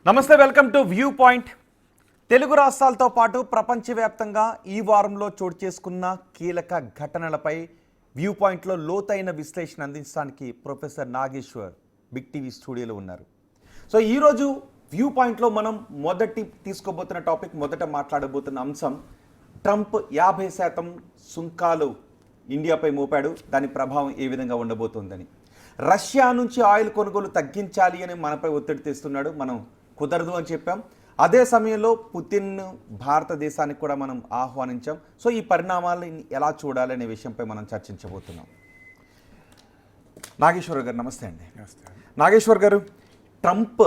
నమస్తే, welcome to view point. Telugu రాష్ట్రాలతో పాటు ప్రపంచవ్యాప్తంగా ఈ వారంలో చోటు చేసుకున్న కీలక ఘటనలపై వ్యూ పాయింట్లో లోతైన విశ్లేషణ అందించడానికి ప్రొఫెసర్ నాగేశ్వర్ బిగ్ టీవీ స్టూడియోలో ఉన్నారు. సో ఈరోజు వ్యూ పాయింట్లో మనం తీసుకోబోతున్న టాపిక్, మొదట మాట్లాడబోతున్న అంశం ట్రంప్ 50% సుంకాలు ఇండియాపై మోపాడు, దాని ప్రభావం ఏ విధంగా ఉండబోతోందని. రష్యా నుంచి ఆయిల్ కొనుగోలు తగ్గించాలి అని మనపై ఒత్తిడి తెస్తున్నాడు. మనం కుదరదు అని చెప్పాం. అదే సమయంలో పుతిన్ భారతదేశానికి కూడా మనం ఆహ్వానించాం. సో ఈ పరిణామాలను ఎలా చూడాలి అనే విషయంపై మనం చర్చించబోతున్నాం. నాగేశ్వర్ గారు నమస్తే అండి. నాగేశ్వర్ గారు, ట్రంప్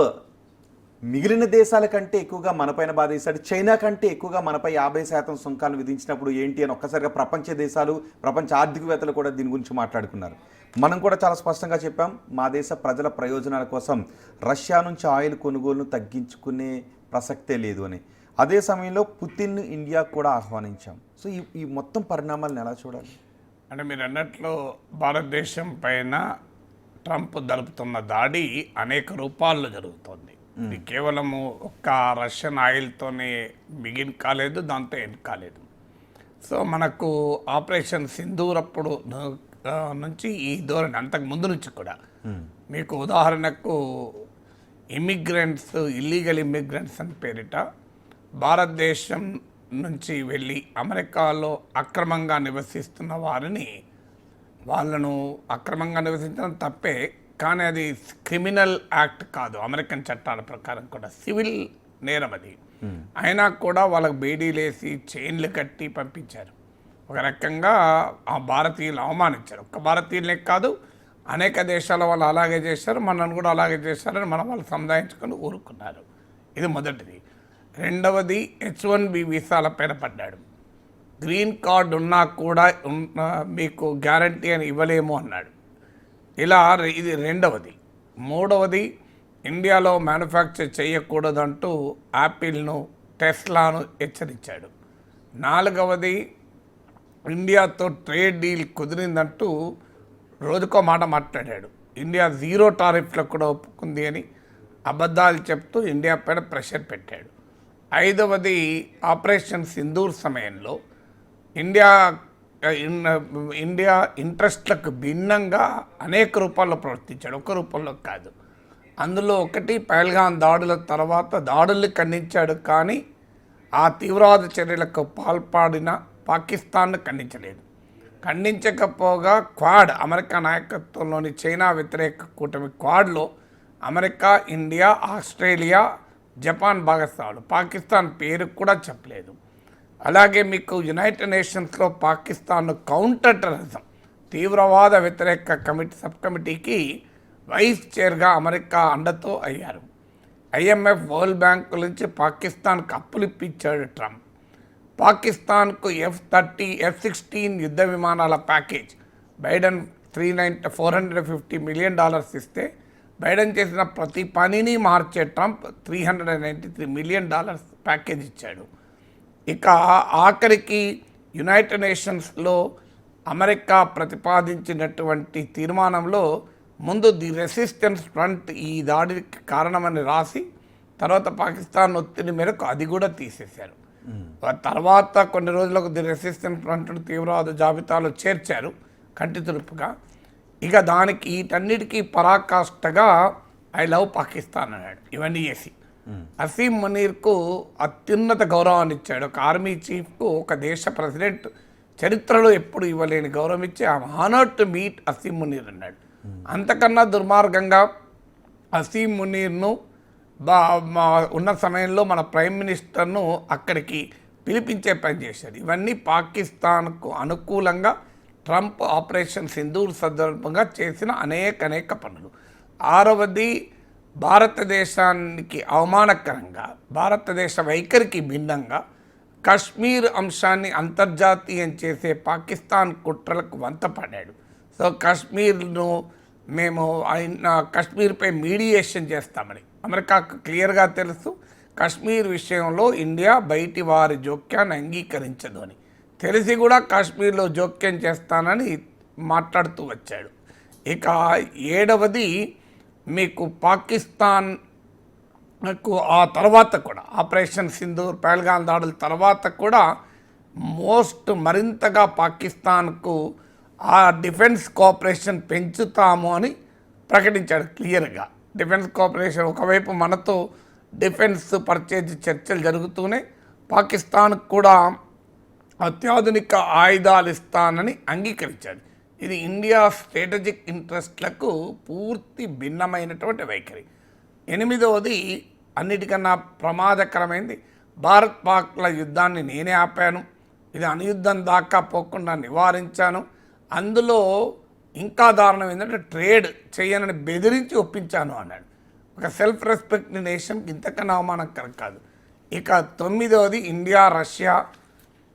మిగిలిన దేశాల కంటే ఎక్కువగా మనపైన బాధేశాడు, చైనా కంటే ఎక్కువగా మనపై 50% సుంకాలను విధించినప్పుడు ఏంటి అని ఒక్కసారిగా ప్రపంచ దేశాలు, ప్రపంచ ఆర్థికవేత్తలు కూడా దీని గురించి మాట్లాడుకున్నారు. మనం కూడా చాలా స్పష్టంగా చెప్పాం, మా దేశ ప్రజల ప్రయోజనాల కోసం రష్యా నుంచి ఆయిల్ కొనుగోలును తగ్గించుకునే ప్రసక్తే లేదు అని. అదే సమయంలో పుతిన్ ఇండియా కూడా ఆహ్వానించాం. సో ఈ మొత్తం పరిణామాలను ఎలా చూడాలి? అంటే మీరు అన్నట్లు భారతదేశం పైన ట్రంప్ జరుపుతున్న దాడి అనేక రూపాల్లో జరుగుతుంది. ఇది కేవలము ఒక్క రష్యన్ ఆయిల్తోనే బిగిన్ కాలేదు, దాంతో ఎండ్ కాలేదు. సో మనకు ఆపరేషన్ సింధూర్ అప్పుడు నుంచి ఈ ధోరణి అంతకు ముందు నుంచి కూడా, మీకు ఉదాహరణకు ఇల్లీగల్ ఇమ్మిగ్రెంట్స్ అని పేరిట భారతదేశం నుంచి వెళ్ళి అమెరికాలో అక్రమంగా నివసిస్తున్న వాళ్ళను అక్రమంగా నివసించడం తప్పే, కానీ అది క్రిమినల్ యాక్ట్ కాదు, అమెరికన్ చట్టాల ప్రకారం కూడా సివిల్ నేరం అది. అయినా కూడా వాళ్ళకు బేడీలేసి చైన్లు కట్టి పంపించారు. ఒక రకంగా ఆ భారతీయులు అవమానించారు. ఒక్క భారతీయులనే కాదు, అనేక దేశాల వాళ్ళు అలాగే చేశారు, మనల్ని కూడా అలాగే చేశారని మనం వాళ్ళు సముదాయించుకొని ఊరుకున్నారు. ఇది మొదటిది. రెండవది H1B వీసాల పైన పడ్డాడు. గ్రీన్ కార్డు ఉన్నా కూడా మీకు గ్యారంటీ అని ఇవ్వలేము అన్నాడు. ఇది రెండవది. మూడవది, ఇండియాలో మ్యానుఫ్యాక్చర్ చేయకూడదంటూ యాపిల్ను, టెస్లాను హెచ్చరించాడు. నాలుగవది, ఇండియాతో ట్రేడ్ డీల్ కుదిరిందంటూ రోజుకో మాట మాట్లాడాడు. ఇండియా 0 టారిఫ్లకు కూడా ఒప్పుకుంది అని అబద్ధాలు చెప్తూ ఇండియా పైన ప్రెషర్ పెట్టాడు. ఐదవది, ఆపరేషన్ సింధూర్ సమయంలో ఇండియా ఇంట్రెస్ట్లకు భిన్నంగా అనేక రూపాల్లో ప్రవర్తించాడు, ఒక్క రూపంలో కాదు. అందులో ఒకటి, పహల్గాం దాడుల తర్వాత దాడుల్ని ఖండించాడు, కానీ ఆ తీవ్రవాద చర్యలకు పాల్పడిన పాకిస్తాన్ను ఖండించలేదు. ఖండించకపోగా క్వాడ్, అమెరికా నాయకత్వంలోని చైనా వ్యతిరేక కూటమి క్వాడ్లో అమెరికా, ఇండియా, ఆస్ట్రేలియా, జపాన్ భాగస్వాములు, పాకిస్తాన్ పేరు కూడా చెప్పలేదు. అలాగే మీకు యునైటెడ్ నేషన్స్లో పాకిస్తాన్ను కౌంటర్ టెర్రరిజం, తీవ్రవాద వ్యతిరేక సబ్ కమిటీకి వైస్ చైర్గా అమెరికా అండతో అయ్యారు. IMF, వరల్డ్ బ్యాంకు నుంచి పాకిస్తాన్కు అప్పులు ఇప్పించాడు ట్రంప్. పాకిస్తాన్కు F-16 యుద్ధ విమానాల ప్యాకేజ్ బైడెన్ $450 మిలియన్ ఇస్తే, బైడెన్ చేసిన ప్రతి పనిని మార్చే ట్రంప్ $393 మిలియన్ ప్యాకేజ్ ఇచ్చాడు. ఇక ఆఖరికి యునైటెడ్ నేషన్స్లో అమెరికా ప్రతిపాదించినటువంటి తీర్మానంలో ముందు ది రెసిస్టెన్స్ ఫ్రంట్ ఈ దాడికి కారణమని రాసి, తర్వాత పాకిస్తాన్ ఒత్తిడి మేరకు అది కూడా తీసేశారు. తర్వాత కొన్ని రోజులకు ది రెసిస్టెన్స్ ఫ్రంట్ తీవ్రవాద జాబితాలో చేర్చారు కంటి తురుపుగా. ఇక దానికి వీటన్నిటికీ పరాకాష్ఠగా ఐ లవ్ పాకిస్తాన్ అన్నాడు. ఇవన్నీ చేసి అసీం మునీర్కు అత్యున్నత గౌరవాన్ని ఇచ్చాడు. ఒక ఆర్మీ చీఫ్కు ఒక దేశ ప్రెసిడెంట్ చరిత్రలో ఎప్పుడు ఇవ్వలేని గౌరవం ఇచ్చి I am honoured to meet Asim Munir అన్నాడు. అంతకన్నా దుర్మార్గంగా అసీం మునీర్ను ఉన్న సమయంలో మన ప్రైమ్ మినిస్టర్ను అక్కడికి పిలిపించే పని చేశాడు. ఇవన్నీ పాకిస్తాన్కు అనుకూలంగా ట్రంప్ ఆపరేషన్ సింధూర్ సందర్భంగా చేసిన అనేక పనులు. ఆరవది, భారతదేశానికి అవమానకరంగా, భారతదేశ వైఖరికి భిన్నంగా కశ్మీర్ అంశాన్ని అంతర్జాతీయం చేసే పాకిస్తాన్ కుట్రలకు వంతపడ్డాడు. సో కశ్మీర్పై మీడియేషన్ చేస్తామని అమెరికాకు క్లియర్గా తెలుసు. కశ్మీర్ విషయంలో ఇండియా బయటి వారి జోక్యాన్ని అంగీకరించదు అని తెలిసి కూడా కాశ్మీర్లో జోక్యం చేస్తానని మాట్లాడుతూ వచ్చాడు. ఇక ఏడవది, మీకు పాకిస్తాన్ నాకు ఆ తర్వాత కూడా ఆపరేషన్ సింధూర్ పహల్గాం దాడుల తర్వాత కూడా మరింతగా పాకిస్తాన్కు ఆ డిఫెన్స్ కోఆపరేషన్ పెంచుతాము అని ప్రకటించాడు క్లియర్గా. డిఫెన్స్ కోఆపరేషన్ ఒకవైపు మనతో డిఫెన్స్ పర్చేజ్ చర్చలు జరుగుతూనే పాకిస్తాన్కు కూడా అత్యాధునిక ఆయుధాలు ఇస్తానని అంగీకరించాడు. ఇది ఇండియా స్ట్రాటజిక్ ఇంట్రెస్ట్లకు పూర్తి భిన్నమైనటువంటి వైఖరి. 8వది అన్నిటికన్నా ప్రమాదకరమైంది, భారత్ పాక్ల యుద్ధాన్ని నేనే ఆపాను, ఇది అణుయుద్ధం దాకా పోకుండా నివారించాను, అందులో ఇంకా దారుణం ఏంటంటే ట్రేడ్ చేయనని బెదిరించి ఒప్పించాను అన్నాడు. ఒక సెల్ఫ్ రెస్పెక్ట్ నేషన్కి ఇంతకన్నా అవమానకరం కాదు. ఇక 9వది ఇండియా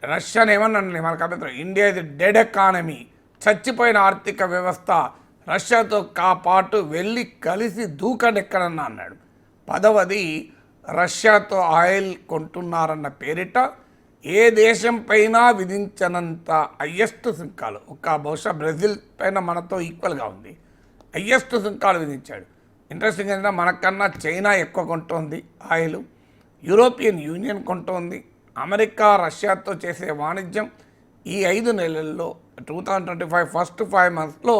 రష్యాని ఏమన్నా మనకు అభ్యంతరం, ఇండియా ఇది డెడ్ ఎకానమీ, చచ్చిపోయిన ఆర్థిక వ్యవస్థ, రష్యాతో పాటు వెళ్ళి కలిసి దూకండి ఎక్కడన్నా అన్నాడు. 10వది రష్యాతో ఆయిల్ కొంటున్నారన్న పేరిట ఏ దేశం పైన విధించనంత హయ్యెస్ట్ సుంకాలు, బహుశా బ్రెజిల్ పైన మనతో ఈక్వల్గా ఉంది, హయ్యెస్ట్ సుంకాలు విధించాడు. ఇంట్రెస్టింగ్ ఏంటంటే మనకన్నా చైనా ఎక్కువ కొంటోంది ఆయిల్, యూరోపియన్ యూనియన్ కొంటోంది. అమెరికా రష్యాతో చేసే వాణిజ్యం ఈ 5 నెలల్లో 2025 ఫస్ట్ 5 monthsలో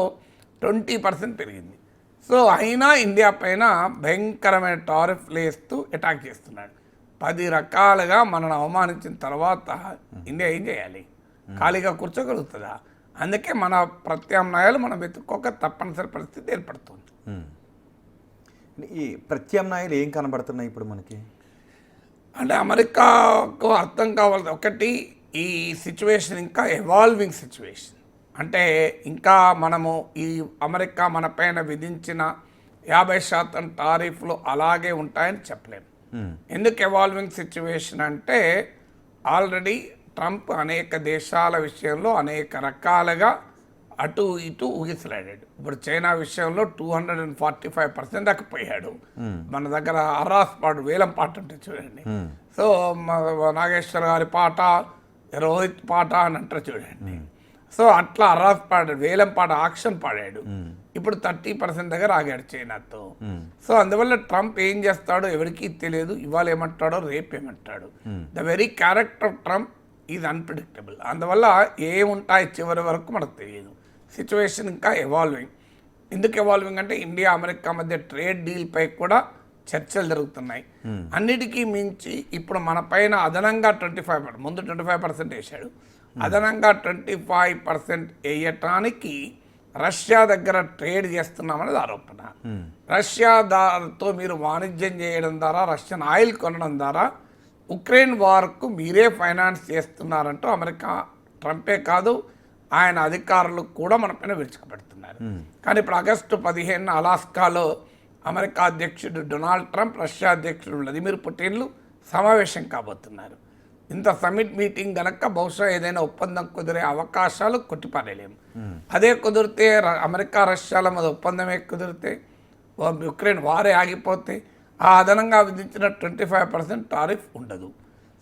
20% పెరిగింది. సో అయినా ఇండియా పైన భయంకరమైన టారిఫ్లు వేస్తూ అటాక్ చేస్తున్నాడు. 10 రకాలుగా మనల్ని అవమానించిన తర్వాత ఇండియా ఏం చేయాలి? ఖాళీగా కూర్చోగలుగుతుందా? అందుకే మన ప్రత్యామ్నాయాలు మనం వెతుక్కోక తప్పనిసరి పరిస్థితి ఏర్పడుతుంది. ఈ ప్రత్యామ్నాయాలు ఏం కనబడుతున్నాయి ఇప్పుడు మనకి? అంటే అమెరికాకు అర్థం కావాలి ఒకటి, ఈ సిచ్యువేషన్ ఇంకా ఎవాల్వింగ్ సిచ్యువేషన్. అంటే ఇంకా మనము ఈ అమెరికా మన పైన విధించిన 50% టారిఫ్లు అలాగే ఉంటాయని చెప్పలేము. ఎందుకు ఎవాల్వింగ్ సిచ్యువేషన్ అంటే ఆల్రెడీ ట్రంప్ అనేక దేశాల విషయంలో అనేక రకాలుగా అటు ఇటు ఊగిసలాడాడు. ఇప్పుడు చైనా విషయంలో 245% దాకా పోయాడు. మన దగ్గర అర్రాస్పాడు వేలం పాట ఉంటుంది చూడండి. సో నాగేశ్వర్ గారి పాట, రోహిత్ పాట అని అంటారు చూడండి. సో అట్లా అర్రాస్పాడు వేలం పాట ఆక్షన్ పాడాడు. ఇప్పుడు 30% దగ్గర ఆగాడు చైనాతో. సో అందువల్ల ట్రంప్ ఏం చేస్తాడో ఎవరికీ తెలియదు, ఇవాళ ఏమంటాడో రేపు ఏమంటాడు. The very character of Trump is unpredictable. అందువల్ల ఏముంటాయి చివరి వరకు మనకు తెలియదు. సిచ్యువేషన్ ఇంకా ఎవాల్వింగ్. ఎందుకు ఎవాల్వింగ్ అంటే ఇండియా అమెరికా మధ్య ట్రేడ్ డీల్పై కూడా చర్చలు జరుగుతున్నాయి. అన్నిటికీ మించి ఇప్పుడు మన పైన అదనంగా 25%, ముందు 25% వేశాడు, అదనంగా 25% వేయటానికి రష్యా దగ్గర ట్రేడ్ చేస్తున్నామనేది ఆరోపణ. రష్యా దారితో మీరు వాణిజ్యం చేయడం ద్వారా, రష్యన్ ఆయిల్ కొనడం ద్వారా ఉక్రెయిన్ వార్కు మీరే ఫైనాన్స్ చేస్తున్నారంటూ అమెరికా, ట్రంపే కాదు ఆయన అధికారులు కూడా మన పైన విరుచుకుపెడుతున్నారు. కానీ ఇప్పుడు ఆగస్టు 15 అలాస్కాలో అమెరికా అధ్యక్షుడు డొనాల్డ్ ట్రంప్, రష్యా అధ్యక్షుడు వ్లాదిమిర్ పుటిన్లు సమావేశం కాబోతున్నారు. ఇంత సమిట్ మీటింగ్ గనక బహుశా ఏదైనా ఒప్పందం కుదిరే అవకాశాలు కొట్టిపారేయలేము. అదే కుదిరితే అమెరికా రష్యాల మీద ఒప్పందమే కుదిరితే, ఉక్రెయిన్ వారే ఆగిపోతే ఆ అదనంగా విధించిన 25% టారిఫ్ ఉండదు.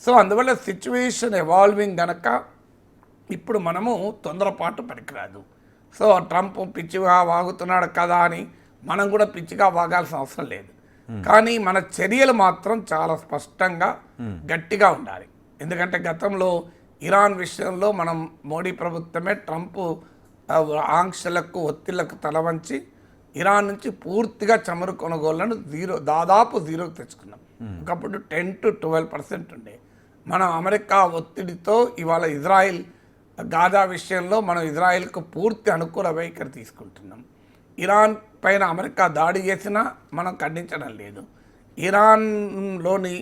సో అందువల్ల సిచ్యువేషన్ ఎవాల్వింగ్ గనక ఇప్పుడు మనము తొందరపాటు పనికిరాదు. సో ట్రంప్ పిచ్చిగా వాగుతున్నాడు కదా అని మనం కూడా పిచ్చిగా వాగాల్సిన అవసరం లేదు. కానీ మన చర్యలు మాత్రం చాలా స్పష్టంగా గట్టిగా ఉండాలి. ఎందుకంటే గతంలో ఇరాన్ విషయంలో మనం మోడీ ప్రభుత్వమే ట్రంప్ ఆంక్షలకు ఒత్తిళ్లకు తలవంచి ఇరాన్ నుంచి పూర్తిగా చమురు కొనుగోళ్లను దాదాపు జీరోకి తెచ్చుకున్నాం. ఒకప్పుడు 10 to 12% ఉండే. మనం అమెరికా ఒత్తిడితో ఇవాళ ఇజ్రాయిల్ గాజా విషయంలో మనం ఇజ్రాయిల్కు పూర్తి అనుకూల వైఖరి తీసుకుంటున్నాం. ఇరాన్ పైన అమెరికా దాడి చేసినా మనం ఖండించడం లేదు. ఇరాన్లోని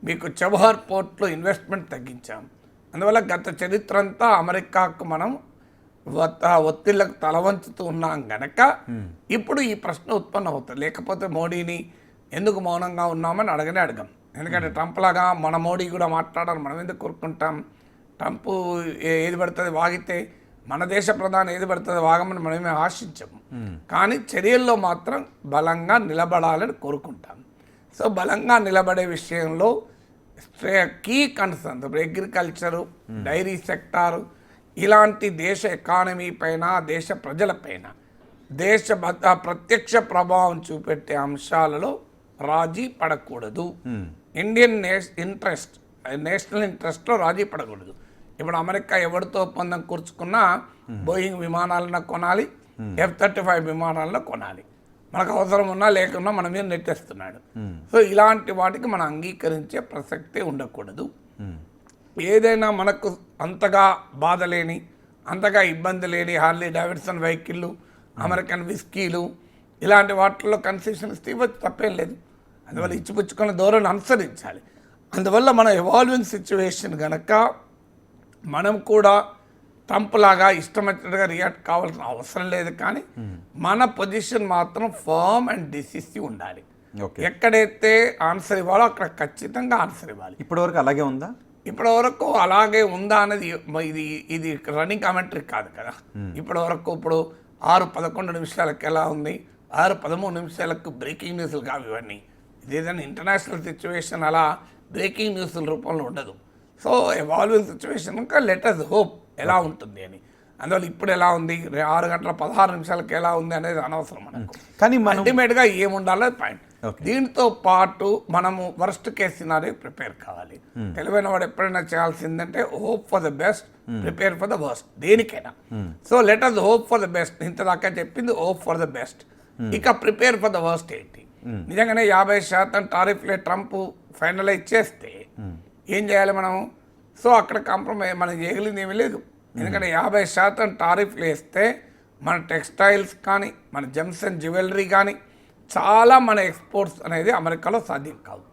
మీకు చబహార్ పోర్ట్లో ఇన్వెస్ట్మెంట్ తగ్గించాం. అందువల్ల గత చరిత్ర అంతా అమెరికాకు మనం ఒత్తిళ్లకు తలవంచుతూ ఉన్నాం గనక ఇప్పుడు ఈ ప్రశ్న ఉత్పన్నం అవుతుంది. లేకపోతే మోడీని ఎందుకు మౌనంగా ఉన్నామని అడగం. ఎందుకంటే ట్రంప్ లాగా మన మోడీ కూడా మాట్లాడాలి, మనం ఎందుకు కోరుకుంటాం? ట్రంప్ ఏది పడుతుంది వాగితే, మన దేశ ప్రధాని ఏది పడుతుంది వాగమని మనమే ఆశించము. కానీ చర్యల్లో మాత్రం బలంగా నిలబడాలని కోరుకుంటాం. సో బలంగా నిలబడే విషయంలో కీ కన్సర్న్స్ ఇప్పుడు అగ్రికల్చరు, డైరీ సెక్టారు, ఇలాంటి దేశ ఎకానమీ పైన, దేశ ప్రజలపైన ప్రత్యక్ష ప్రభావం చూపెట్టే అంశాలలో రాజీ పడకూడదు. ఇండియన్ నేషనల్ ఇంట్రెస్ట్లో రాజీ పడకూడదు. ఇప్పుడు అమెరికా ఎవరితో ఒప్పందం కూర్చుకున్నా బోయింగ్ విమానాలను కొనాలి, F-35 విమానాలను కొనాలి. మనకు అవసరం ఉన్నా లేకున్నా మన మీద నెట్టేస్తున్నాడు. సో ఇలాంటి వాటికి మనం అంగీకరించే ప్రసక్తే ఉండకూడదు. ఏదైనా మనకు అంతగా బాధ లేని, అంతగా ఇబ్బంది లేని హార్లీ డేవిడ్సన్ వెహికల్లు, అమెరికన్ విస్కీలు ఇలాంటి వాటిల్లో కన్సెషన్ ఇస్తే ఇవ్వచ్చు, తప్పేం లేదు. అందువల్ల ఇచ్చిపుచ్చుకున్న ధోరణి అనుసరించాలి. అందువల్ల మన ఎవాల్వింగ్ సిచ్యువేషన్ కనుక మనం కూడా ట్రంప్ లాగా ఇష్టం వచ్చినట్టుగా రియాక్ట్ కావాల్సిన అవసరం లేదు. కానీ మన పొజిషన్ మాత్రం ఫర్మ్ అండ్ డిసిసివ్ ఉండాలి. ఎక్కడైతే ఆన్సర్ ఇవ్వాలో అక్కడ ఖచ్చితంగా ఆన్సర్ ఇవ్వాలి. ఇప్పటివరకు అలాగే ఉందా? ఇప్పటి వరకు అలాగే ఉందా అనేది ఇది రన్నింగ్ కామెంటరీ కాదు కదా. ఇప్పటి వరకు ఇప్పుడు 6:11 నిమిషాలకు ఎలా ఉంది, 6:13 నిమిషాలకు బ్రేకింగ్ న్యూస్లు కావు ఇవన్నీ. ఇదేదైనా ఇంటర్నేషనల్ సిచ్యువేషన్ అలా బ్రేకింగ్ న్యూస్ల రూపంలో ఉండదు. సో ఎవాల్వింగ్ సిచ్యువేషన్ ఇంకా లెటర్స్ హోప్ ఎలా ఉంటుంది అని. అందువల్ల ఇప్పుడు ఎలా ఉంది, 6:16 ఎలా ఉంది అనేది అనవసరం మనకు. కానీ అల్టిమేట్గా ఏముండాలో పాయింట్. దీంతో పాటు మనము వర్స్ట్ కేస్ సినారియో ప్రిపేర్ కావాలి. తెలివైన వాడు ఎప్పుడైనా చేయాల్సిందంటే hope for the best, prepare for the worst, దేనికైనా. So let us hope for the best. ఇంతదాకా చెప్పింది హోప్ ఫర్ ద బెస్ట్. ఇక ప్రిపేర్ ఫర్ ద వర్స్ట్ ఏంటి? నిజంగానే 50% టారిఫ్లే ట్రంప్ ఫైనలైజ్ చేస్తే ఏం చేయాలి మనము? సో అక్కడ కాంప్రమైజ్ మనం చేయగలిగింది ఏమీ లేదు. ఎందుకంటే 50% టారిఫ్లు వేస్తే మన టెక్స్టైల్స్ కానీ, మన జెమ్స్ అండ్ జ్యువెలరీ కానీ చాలా మన ఎక్స్పోర్ట్స్ అనేది అమెరికాలో సాధ్యం కావు.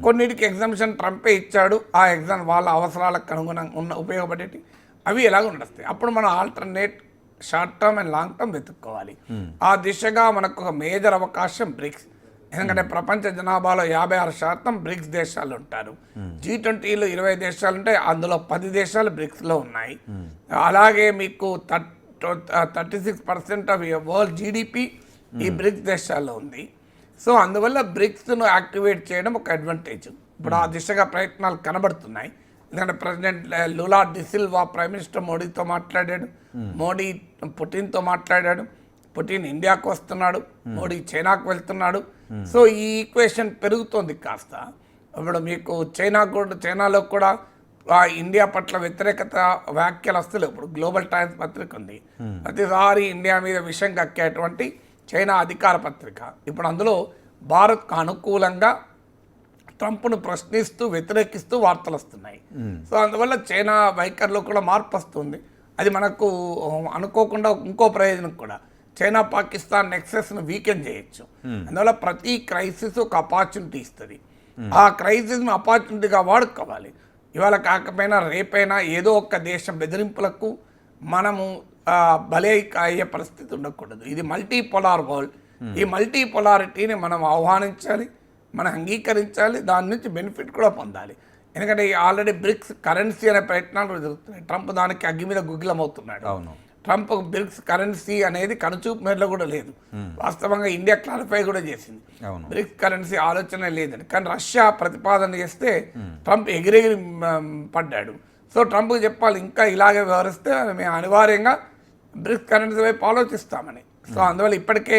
కొన్నిటికి ఎగ్జామ్షన్ ట్రంపే ఇచ్చాడు. ఆ ఎగ్జామ్ వాళ్ళ అవసరాలకు అనుగుణంగా ఉపయోగపడేటి అవి ఎలాగ ఉండొస్తాయి. అప్పుడు మనం alternate short term and long term వెతుక్కోవాలి. ఆ దిశగా మనకు ఒక మేజర్ అవకాశం బ్రిక్స్. ఎందుకంటే ప్రపంచ జనాభాలో 56% బ్రిక్స్ దేశాలు ఉంటారు. G20లో 20 దేశాలు ఉంటాయి, అందులో 10 దేశాలు బ్రిక్స్లో ఉన్నాయి. అలాగే మీకు 36% ఆఫ్ వరల్డ్ జీడిపి ఈ బ్రిక్స్ దేశాల్లో ఉంది. సో అందువల్ల బ్రిక్స్ను యాక్టివేట్ చేయడం ఒక అడ్వాంటేజ్. ఇప్పుడు ఆ దిశగా ప్రయత్నాలు కనబడుతున్నాయి. ఎందుకంటే president Lula da Silva prime minister మోడీతో మాట్లాడాడు, మోడీ పుటిన్తో మాట్లాడాడు, పుటిన్ ఇండియాకు వస్తున్నాడు, మోడీ చైనాకు వెళ్తున్నాడు. సో ఈ ఈక్వేషన్ పెరుగుతోంది కాస్త. ఇప్పుడు మీకు చైనాలో కూడా ఇండియా పట్ల వ్యతిరేకత వ్యాఖ్యలు వస్తలేవు. ఇప్పుడు గ్లోబల్ టైమ్స్ పత్రిక ఉంది, ప్రతిసారి ఇండియా మీద విషం కక్కేటువంటి చైనా అధికార పత్రిక. ఇప్పుడు అందులో భారత్కు అనుకూలంగా ట్రంప్ను ప్రశ్నిస్తూ వ్యతిరేకిస్తూ వార్తలు వస్తున్నాయి. సో అందువల్ల చైనా వైఖరిలో కూడా మార్పు వస్తుంది. అది మనకు అనుకోకుండా ఇంకో ప్రయోజనం కూడా, చైనా పాకిస్తాన్ నెక్సెస్ను వీకెండ్ చేయొచ్చు. అందువల్ల ప్రతి క్రైసిస్ ఒక అపార్చునిటీ ఇస్తుంది. ఆ క్రైసిస్ను అపార్చునిటీగా వాడుకోవాలి. ఇవాళ కాకపోయినా రేపైనా ఏదో ఒక దేశం బెదిరింపులకు మనము బలి అయ్యే పరిస్థితి ఉండకూడదు. ఇది మల్టీపోలార్ వరల్డ్. ఈ మల్టీపోలారిటీని మనం ఆహ్వానించాలి, మనం అంగీకరించాలి, దాని నుంచి బెనిఫిట్ కూడా పొందాలి. ఎందుకంటే ఆల్రెడీ బ్రిక్స్ కరెన్సీ అనే ప్రయత్నాలు కూడా జరుగుతున్నాయి. ట్రంప్ దానికి అగ్గి మీద గుగ్గిలమవుతున్నాడు. ట్రంప్ బ్రిక్స్ కరెన్సీ అనేది కనుచూపు మేరలో కూడా లేదు. వాస్తవంగా ఇండియా క్లారిఫై కూడా చేసింది, బ్రిక్స్ కరెన్సీ ఆలోచన లేదని. కానీ రష్యా ప్రతిపాదన చేస్తే ట్రంప్ ఎగిరెగిరి పడ్డాడు. సో ట్రంప్కి చెప్పాలి, ఇంకా ఇలాగే వ్యవహరిస్తే మేము అనివార్యంగా బ్రిక్స్ కరెన్సీ వైపు ఆలోచిస్తామని. సో అందువల్ల ఇప్పటికే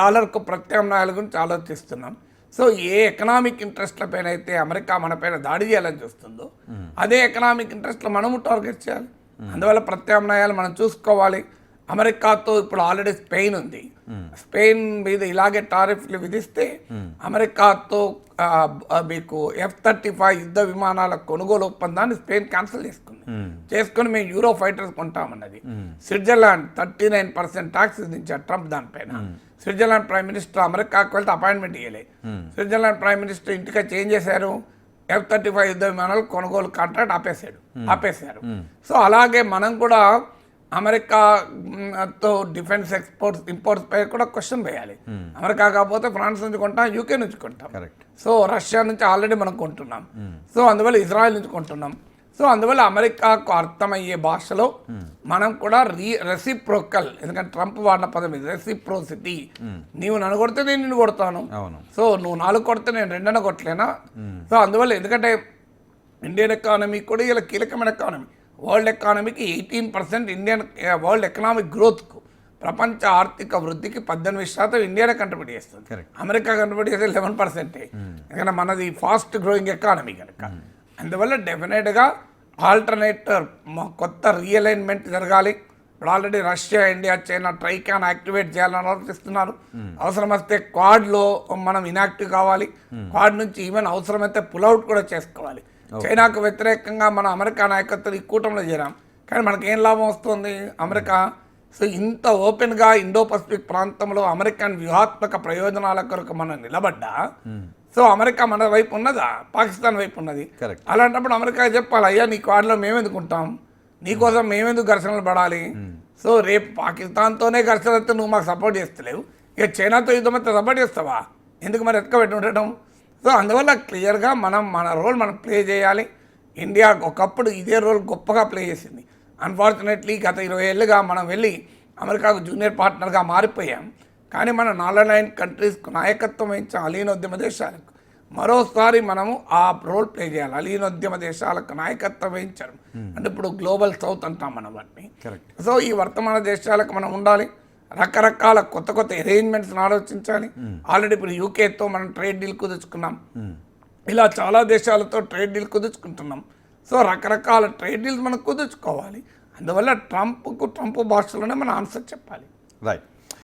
డాలర్కు ప్రత్యామ్నాయాల గురించి ఆలోచిస్తున్నాం. సో ఏ ఎకనామిక్ ఇంట్రెస్ట్ల పైన అయితే అమెరికా మన పైన దాడి చేయాలని చూస్తుందో అదే ఎకనామిక్ ఇంట్రెస్ట్లో మనము టార్గెట్ చేయాలి. అందువల్ల ప్రత్యామ్నాయాలు మనం చూసుకోవాలి. అమెరికాతో ఇప్పుడు ఆల్రెడీ స్పెయిన్ ఉంది. స్పెయిన్ మీద ఇలాగే టారిఫ్లు విధిస్తే అమెరికాతో మీకు F-35 యుద్ధ విమానాల కొనుగోలు ఒప్పందాన్ని స్పెయిన్ క్యాన్సిల్ చేసుకుని మేము యూరో ఫైటర్స్ కొంటామన్నది. స్విట్జర్లాండ్ 39% ట్యాక్స్ విధించారు ట్రంప్ దానిపైన. స్విట్జర్లాండ్ ప్రైమ్ మినిస్టర్ అమెరికాకు వెళ్తే అపాయింట్మెంట్ ఇవ్వలే. స్విట్జర్లాండ్ ప్రైమ్ మినిస్టర్ ఇంటికి చేంజ్ చేశారు, F-35 యుద్ధ విమానాలు కొనుగోలు కాంట్రాక్ట్ ఆపేశారు. సో అలాగే మనం కూడా అమెరికాతో డిఫెన్స్ ఇంపోర్ట్స్ పై కూడా క్వశ్చన్ వేయాలి. అమెరికా కాకపోతే ఫ్రాన్స్ నుంచి కొంటాం, యూకే నుంచి కొంటాం. సో రష్యా నుంచి ఆల్రెడీ మనం కొంటున్నాం. సో అందువల్ల ఇజ్రాయెల్ నుంచి కొంటున్నాం. సో అందువల్ల అమెరికాకు అర్థమయ్యే భాషలో మనం కూడా రెసిప్రోకల్, ఎందుకంటే ట్రంప్ వాడిన పదం ఇది, రెసిప్రోసిటీ. నీవు నన్ను కొడితే నేను నిన్ను కొడతాను, సో నువ్వు 4 కొడితే నేను 2 కొట్టలేనా? సో అందువల్ల ఎందుకంటే ఇండియన్ ఎకానమీ కూడా ఇలా కీలకమైన ఎకానమీ. వరల్డ్ ఎకానమీకి 18% వరల్డ్ ఎకనామిక్ గ్రోత్కు ప్రపంచ ఆర్థిక వృద్ధికి 18% ఇండియానే కంట్రిబ్యూట్ చేస్తుంది. Correct. అమెరికా కంట్రిబ్యూట్ చేస్తే 11%. ఎందుకంటే మనది ఫాస్ట్ గ్రోయింగ్ ఎకానమీ కనుక. అందువల్ల డెఫినెట్గా ఆల్టర్నేటర్ కొత్త రియలైన్మెంట్ జరగాలి. ఇప్పుడు ఆల్రెడీ రష్యా, ఇండియా, చైనా ట్రైకాన్ యాక్టివేట్ చేయాలని ఆలోచిస్తున్నారు. అవసరం వస్తే క్వాడ్లో మనం ఇనాక్టివ్ కావాలి. క్వాడ్ నుంచి ఈవెన్ అవసరమైతే పుల్అవుట్ కూడా చేసుకోవాలి. చైనాకు వ్యతిరేకంగా మన అమెరికా నాయకత్వం ఈ కూటమిలో చేరాం, కానీ మనకేం లాభం వస్తుంది అమెరికా? సో ఇంత ఓపెన్గా ఇండో పసిఫిక్ ప్రాంతంలో అమెరికన్ వ్యూహాత్మక ప్రయోజనాల కొరకు మనం నిలబడ్డా, సో అమెరికా మన వైపు ఉన్నదా? పాకిస్తాన్ వైపు ఉన్నది. Correct. అలాంటప్పుడు అమెరికా చెప్పాలి, అయ్యా నీ క్వాడ్లో మేమెందుకుంటాం, నీకోసం మేమెందుకు ఘర్షణలు పడాలి? సో రేపు పాకిస్తాన్తోనే ఘర్షణ అయితే నువ్వు మాకు సపోర్ట్ చేస్తలేవు, ఇక చైనాతో యుద్ధం అయితే సపోర్ట్ చేస్తావా? ఎందుకు మరి ఎత్తుకబెట్టి ఉండటం? సో అందువల్ల క్లియర్గా మన రోల్ మనం ప్లే చేయాలి. ఇండియా ఒకప్పుడు ఇదే రోల్ గొప్పగా ప్లే చేసింది. అన్ఫార్చునేట్లీ గత 20 ఏళ్ళుగా మనం వెళ్ళి అమెరికాకు జూనియర్ పార్ట్నర్గా మారిపోయాం. కానీ మన 49 కంట్రీస్కు నాయకత్వం వహించిన అలీనోద్యమ దేశాలకు మరోసారి మనము ఆ రోల్ ప్లే చేయాలి. అలీనోద్యమ దేశాలకు నాయకత్వం వహించడం అంటే ఇప్పుడు గ్లోబల్ సౌత్ అంటాం మనం వాటిని. కరెక్ట్. సో ఈ వర్తమాన దేశాలకు మనం ఉండాలి. రకరకాల కొత్త అరేంజ్మెంట్స్ని ఆలోచించాలి. ఆల్రెడీ ఇప్పుడు యూకేతో మనం ట్రేడ్ డీల్ కుదుర్చుకున్నాం. ఇలా చాలా దేశాలతో ట్రేడ్ డీల్ కుదుర్చుకుంటున్నాం. సో రకరకాల ట్రేడ్ డీల్స్ మనం కుదుర్చుకోవాలి. అందువల్ల ట్రంప్ భాషలోనే మనం ఆన్సర్ చెప్పాలి. రైట్.